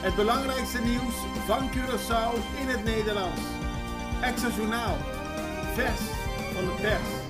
Het belangrijkste nieuws van Curaçao in het Nederlands. Extra Journaal, vers van de pers.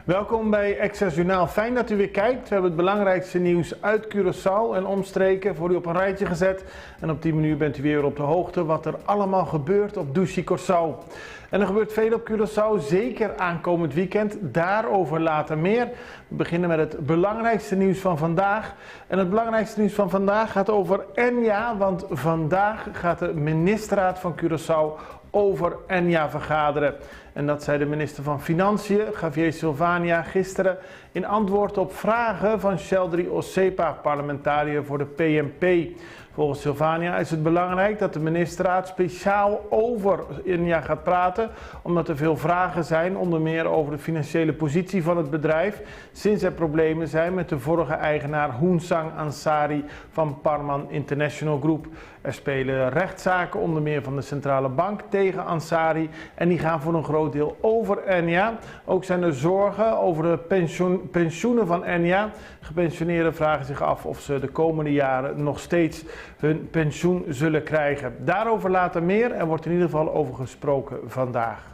Welkom bij Extra Journaal. Fijn dat u weer kijkt. We hebben het belangrijkste nieuws uit Curaçao en omstreken voor u op een rijtje gezet. En op die manier bent u weer op de hoogte wat er allemaal gebeurt op Dushi Curaçao. En er gebeurt veel op Curaçao, zeker aankomend weekend. Daarover later meer. We beginnen met het belangrijkste nieuws van vandaag. En het belangrijkste nieuws van vandaag gaat over Enya, want vandaag gaat de ministerraad van Curaçao over Enya vergaderen. En dat zei de minister van Financiën, Javier Silvania, gisteren in antwoord op vragen van Sheldry Osepa, parlementariër voor de PNP. Volgens Silvania is het belangrijk dat de ministerraad speciaal over Enya gaat praten, omdat er veel vragen zijn, onder meer over de financiële positie van het bedrijf, sinds er problemen zijn met de vorige eigenaar Hoensang Ansari van Parman International Group. Er spelen rechtszaken, onder meer van de centrale bank, tegen Ansari en die gaan voor een groot deel over Enya. Ook zijn er zorgen over de pensioenen van Enya. Gepensioneerden vragen zich af of ze de komende jaren nog steeds hun pensioen zullen krijgen. Daarover later meer. Er wordt in ieder geval over gesproken vandaag.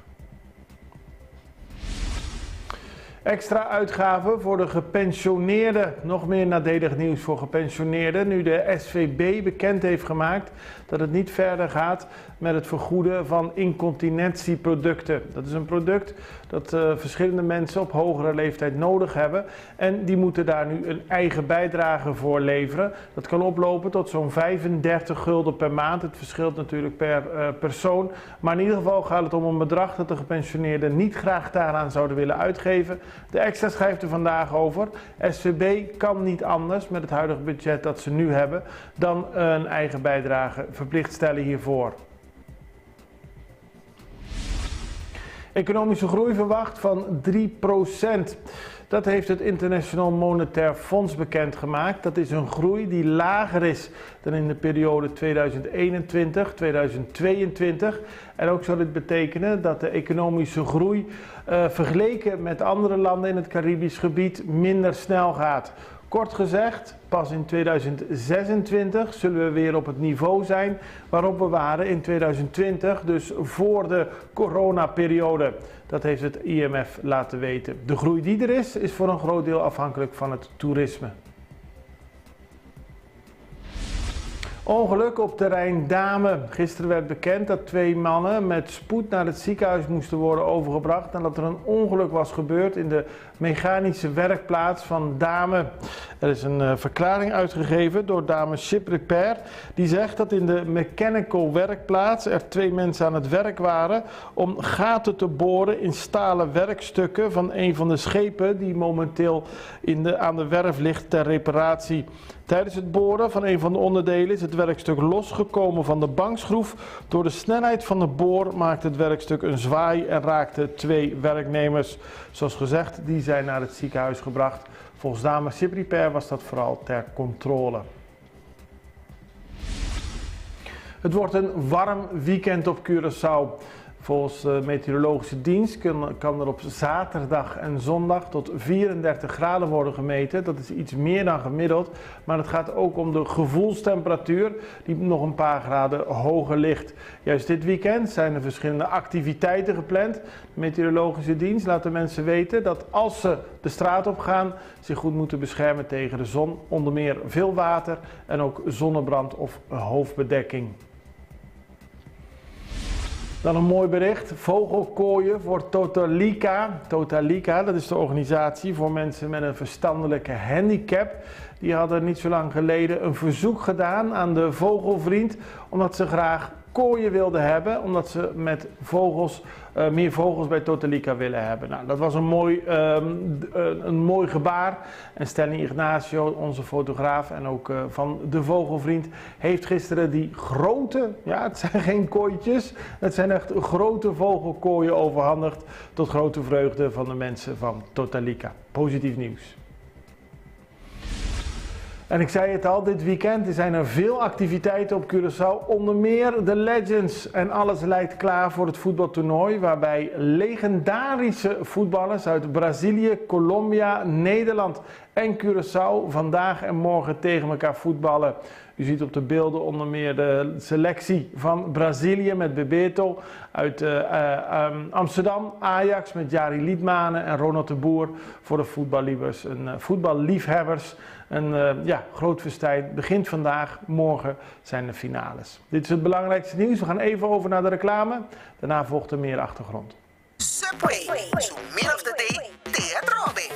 Extra uitgaven voor de gepensioneerden. Nog meer nadelig nieuws voor gepensioneerden. Nu de SVB bekend heeft gemaakt dat het niet verder gaat met het vergoeden van incontinentieproducten. Dat is een product dat verschillende mensen op hogere leeftijd nodig hebben. En die moeten daar nu een eigen bijdrage voor leveren. Dat kan oplopen tot zo'n 35 gulden per maand. Het verschilt natuurlijk per persoon. Maar in ieder geval gaat het om een bedrag dat de gepensioneerden niet graag daaraan zouden willen uitgeven. De Extra schrijft er vandaag over. SVB kan niet anders met het huidige budget dat ze nu hebben dan een eigen bijdrage verplicht stellen hiervoor. Economische groei verwacht van 3%. Dat heeft het International Monetair Fonds bekendgemaakt. Dat is een groei die lager is dan in de periode 2021-2022. En ook zou dit betekenen dat de economische groei vergeleken met andere landen in het Caribisch gebied minder snel gaat. Kort gezegd, pas in 2026 zullen we weer op het niveau zijn waarop we waren in 2020, dus voor de coronaperiode. Dat heeft het IMF laten weten. De groei die er is voor een groot deel afhankelijk van het toerisme. Ongeluk op terrein Dame. Gisteren werd bekend dat 2 mannen met spoed naar het ziekenhuis moesten worden overgebracht nadat er een ongeluk was gebeurd in de mechanische werkplaats van Dame. Er is een verklaring uitgegeven door Dame Ship Repair die zegt dat in de mechanical werkplaats er 2 mensen aan het werk waren om gaten te boren in stalen werkstukken van een van de schepen die momenteel aan de werf ligt ter reparatie. Tijdens het boren van een van de onderdelen is het werkstuk losgekomen van de bankschroef. Door de snelheid van de boor maakte het werkstuk een zwaai en raakte 2 werknemers. Zoals gezegd, die zijn naar het ziekenhuis gebracht. Volgens Dame Ship Repair was dat vooral ter controle. Het wordt een warm weekend op Curaçao. Volgens de meteorologische dienst kan er op zaterdag en zondag tot 34 graden worden gemeten. Dat is iets meer dan gemiddeld, maar het gaat ook om de gevoelstemperatuur die nog een paar graden hoger ligt. Juist dit weekend zijn er verschillende activiteiten gepland. De meteorologische dienst laat de mensen weten dat als ze de straat op gaan, zich goed moeten beschermen tegen de zon. Onder meer veel water en ook zonnebrand of hoofdbedekking. Dan een mooi bericht, vogelkooien voor Totalika. Totalika, dat is de organisatie voor mensen met een verstandelijke handicap. Die hadden niet zo lang geleden een verzoek gedaan aan de Vogelvriend, omdat ze graag kooien wilden hebben, omdat ze met vogels, meer vogels bij Totalika willen hebben. Nou, dat was een mooi gebaar. En Stanley Ignacio, onze fotograaf en ook van de Vogelvriend, heeft gisteren die grote, ja het zijn geen kooitjes, het zijn echt grote vogelkooien overhandigd tot grote vreugde van de mensen van Totalika. Positief nieuws. En ik zei het al, dit weekend zijn er veel activiteiten op Curaçao, onder meer de Legends. En alles lijkt klaar voor het voetbaltoernooi, waarbij legendarische voetballers uit Brazilië, Colombia, Nederland en Curaçao vandaag en morgen tegen elkaar voetballen. U ziet op de beelden onder meer de selectie van Brazilië met Bebeto. Uit Amsterdam, Ajax met Jari Liedmanen en Ronald de Boer voor de voetballiefhebbers. Een groot festijn begint vandaag, morgen zijn de finales. Dit is het belangrijkste nieuws. We gaan even over naar de reclame. Daarna volgt er meer achtergrond. Subway, so meal of the day, teatrobe.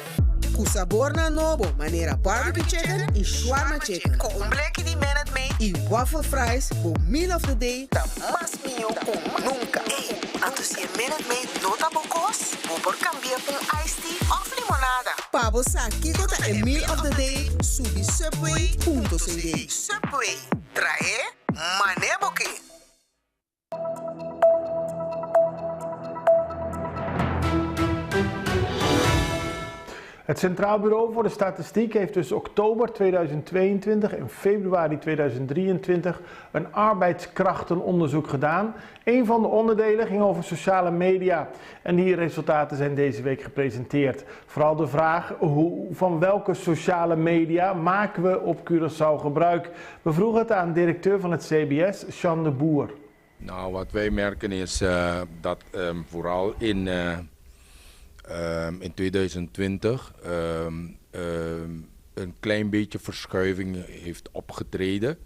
Kusaborna nobo, manera barbecue chicken e shawarma chicken. Com black di minute mee. E waffle fries, voor meal of the day, da mas mio com nunca. Hey, antus je minute mee nota bocos? Bobor cambia por iced tea of limonada. Pabo sakiko ta e meal of the day, subi subway.cd. Subway, trae maneboke. Het Centraal Bureau voor de Statistiek heeft tussen oktober 2022 en februari 2023 een arbeidskrachtenonderzoek gedaan. Een van de onderdelen ging over sociale media en die resultaten zijn deze week gepresenteerd. Vooral de vraag van welke sociale media maken we op Curaçao gebruik. We vroegen het aan directeur van het CBS, Sean de Boer. Nou, wat wij merken is dat vooral in 2020 een klein beetje verschuiving heeft opgetreden.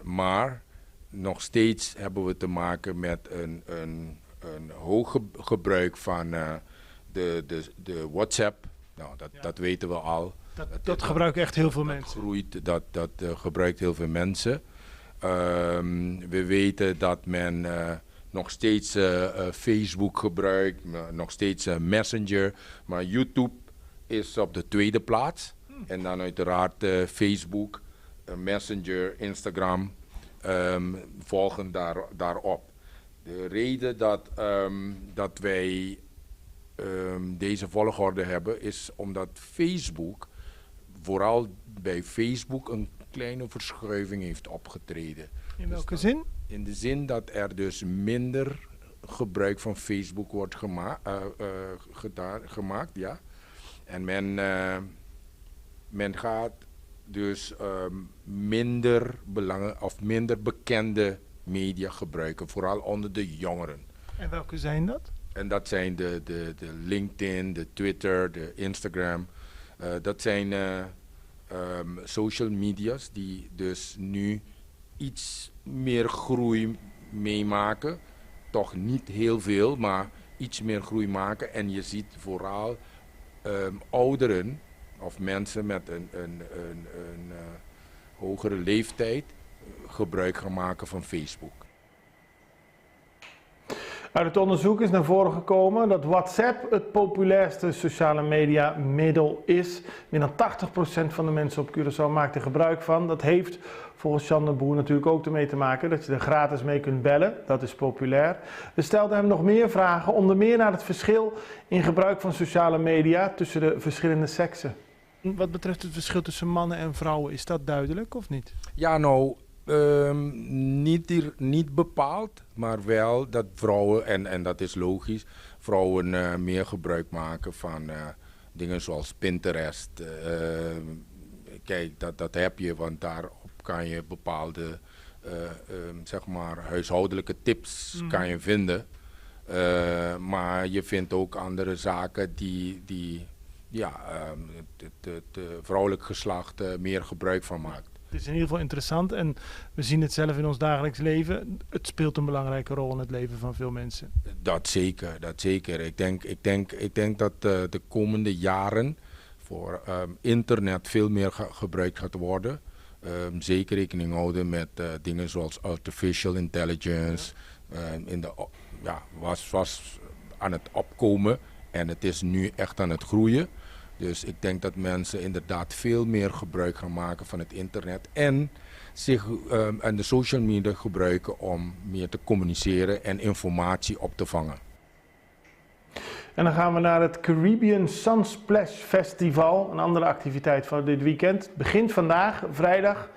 Maar nog steeds hebben we te maken met een hoog gebruik van de WhatsApp. Nou, dat weten we al. Dat gebruiken echt heel veel mensen. Dat gebruikt heel veel mensen. We weten dat men nog steeds Facebook gebruikt, nog steeds Messenger, maar YouTube is op de tweede plaats. En dan uiteraard Facebook, Messenger, Instagram volgen daarop. De reden dat wij deze volgorde hebben is omdat Facebook, vooral bij Facebook, een kleine verschuiving heeft opgetreden. In welke zin? In de zin dat er dus minder gebruik van Facebook wordt gemaakt, ja. En men gaat dus minder bekende media gebruiken, vooral onder de jongeren. En welke zijn dat? En dat zijn de LinkedIn, de Twitter, de Instagram. Dat zijn social media's die dus nu iets meer groei meemaken. Toch niet heel veel, maar iets meer groei maken. En je ziet vooral ouderen of mensen met een hogere leeftijd gebruik gaan maken van Facebook. Uit het onderzoek is naar voren gekomen dat WhatsApp het populairste sociale media middel is. Meer dan 80% van de mensen op Curaçao maakt er gebruik van. Dat heeft volgens Sean de Boer natuurlijk ook ermee te maken dat je er gratis mee kunt bellen. Dat is populair. We stelden hem nog meer vragen, onder meer naar het verschil in gebruik van sociale media tussen de verschillende seksen. Wat betreft het verschil tussen mannen en vrouwen, is dat duidelijk of niet? Ja, nou, niet bepaald, maar wel dat vrouwen, en dat is logisch, vrouwen meer gebruik maken van dingen zoals Pinterest. Kijk, dat heb je, want daarop kan je bepaalde zeg maar huishoudelijke tips kan je vinden. Maar je vindt ook andere zaken die het vrouwelijk geslacht meer gebruik van maakt. Het is in ieder geval interessant en we zien het zelf in ons dagelijks leven. Het speelt een belangrijke rol in het leven van veel mensen. Dat zeker. Ik denk dat de komende jaren voor internet veel meer gebruikt gaat worden. Zeker rekening houden met dingen zoals artificial intelligence. Was aan het opkomen en het is nu echt aan het groeien. Dus ik denk dat mensen inderdaad veel meer gebruik gaan maken van het internet en de social media gebruiken om meer te communiceren en informatie op te vangen. En dan gaan we naar het Caribbean Sunsplash Festival, een andere activiteit van dit weekend. Het begint vandaag, vrijdag,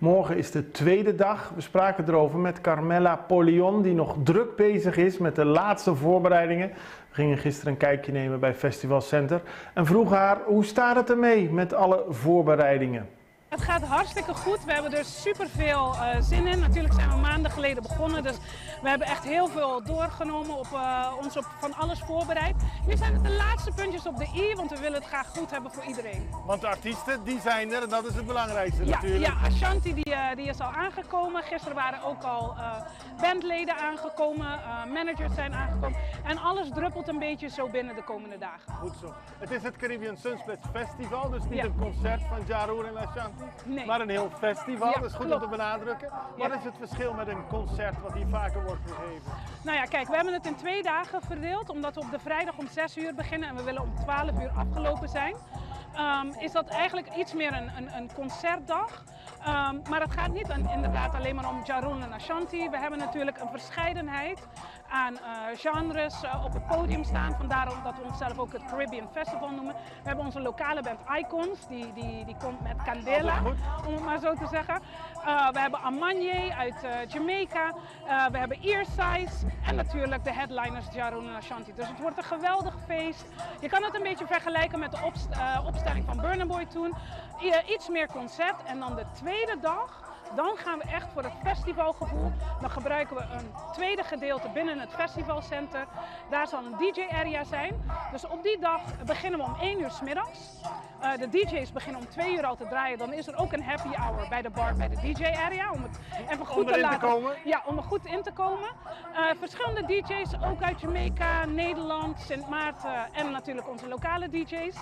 Morgen is de tweede dag. We spraken erover met Carmela Polion, die nog druk bezig is met de laatste voorbereidingen. We gingen gisteren een kijkje nemen bij Festival Center en vroegen haar hoe staat het ermee met alle voorbereidingen. Het gaat hartstikke goed. We hebben er super veel zin in. Natuurlijk zijn we maanden geleden begonnen, dus we hebben echt heel veel doorgenomen, ons op van alles voorbereid. Nu zijn het de laatste puntjes op de i, want we willen het graag goed hebben voor iedereen. Want de artiesten, die zijn er en dat is het belangrijkste natuurlijk. Ja, Ashanti die is al aangekomen. Gisteren waren ook al bandleden aangekomen, managers zijn aangekomen. En alles druppelt een beetje zo binnen de komende dagen. Goed zo. Het is het Caribbean Sunsplash Festival, dus niet Ja. een concert van Ja Rule en Ashanti. Nee. Maar een heel festival, Ja, dat is goed klopt. om te benadrukken. Ja. Wat is het verschil met een concert wat hier vaker wordt gegeven? Nou ja, kijk, we hebben het in 2 dagen verdeeld, omdat we op de vrijdag om 6 uur beginnen en we willen om 12 uur afgelopen zijn. Is dat eigenlijk iets meer een concertdag. Maar het gaat niet inderdaad alleen maar om Ja Rule en Ashanti. We hebben natuurlijk een verscheidenheid aan genres op het podium staan. Vandaar dat we onszelf ook het Caribbean Festival noemen. We hebben onze lokale band Icons, die komt met Candela, om het maar zo te zeggen. We hebben Amanye uit Jamaica. We hebben Earsize en natuurlijk de headliners Ja Rule en Ashanti. Dus het wordt een geweldig feest. Je kan het een beetje vergelijken met de opstelling van Burna Boy toen. Iets meer concert en dan de tweede dag. Dan gaan we echt voor het festivalgevoel. Dan gebruiken we een tweede gedeelte binnen het festivalcenter. Daar zal een DJ-area zijn. Dus op die dag beginnen we om 1 uur 's middags. De DJ's beginnen om 2 uur al te draaien. Dan is er ook een happy hour bij de bar, bij de DJ-area. Om het even goed te laten komen? Ja, om er goed in te komen. Verschillende DJ's, ook uit Jamaica, Nederland, Sint Maarten en natuurlijk onze lokale DJ's.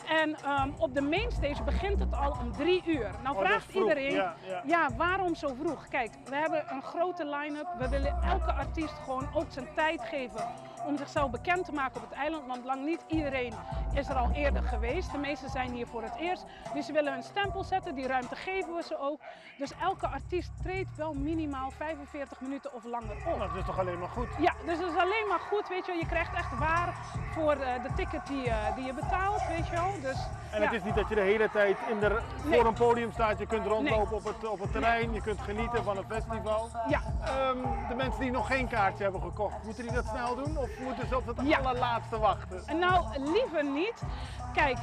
En op de mainstage begint het al om 3 uur. Nou vraagt iedereen, ja, waarom zo vroeg? Kijk, we hebben een grote line-up. We willen elke artiest gewoon ook zijn tijd geven om zichzelf bekend te maken op het eiland. Want lang niet iedereen is er al eerder geweest. De meesten zijn hier voor het eerst. Dus ze willen hun stempel zetten, die ruimte geven we ze ook. Dus elke artiest treedt wel minimaal 45 minuten of langer op. Dat is toch alleen maar goed? Ja, dus het is alleen maar goed, weet je. Je krijgt echt waar voor de ticket die je betaalt, weet je wel. Dus, En ja. het is niet dat je de hele tijd voor een podium staat. Je kunt rondlopen op het terrein, je kunt genieten van een festival. Ja. De mensen die nog geen kaartje hebben gekocht, moeten die dat snel doen? Of moeten ze op het Ja. allerlaatste wachten? Nou, liever niet. Kijk,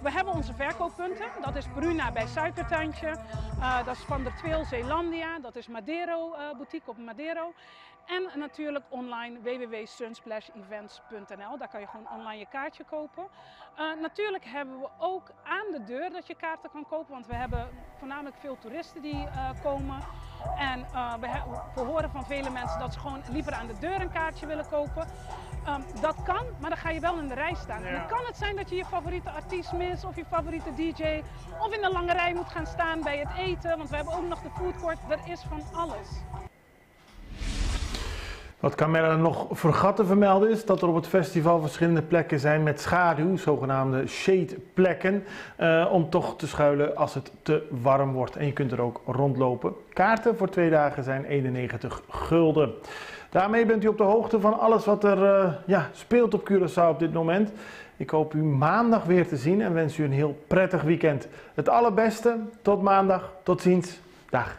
we hebben onze verkooppunten. Dat is Bruna bij Suikertandje. Dat is Van der Tweel Zeelandia. Dat is Madero boutique op Madero. En natuurlijk online www.sunsplashavents.nl. Daar kan je gewoon online je kaartje kopen. Natuurlijk hebben we ook aan de deur dat je kaarten kan kopen. Want we hebben voornamelijk veel toeristen die komen. En we horen van vele mensen dat ze gewoon liever aan de deur een kaartje willen kopen. Dat kan, maar dan ga je wel in de rij staan. En dan kan het zijn dat je je favoriete artiest mist of je favoriete DJ. Of in de lange rij moet gaan staan bij het eten. Want we hebben ook nog de foodcourt. Er is van alles. Wat Carmela nog vergat te vermelden is dat er op het festival verschillende plekken zijn met schaduw, zogenaamde shade plekken, om toch te schuilen als het te warm wordt. En je kunt er ook rondlopen. Kaarten voor 2 dagen zijn 91 gulden. Daarmee bent u op de hoogte van alles wat er speelt op Curaçao op dit moment. Ik hoop u maandag weer te zien en wens u een heel prettig weekend. Het allerbeste, tot maandag, tot ziens, dag.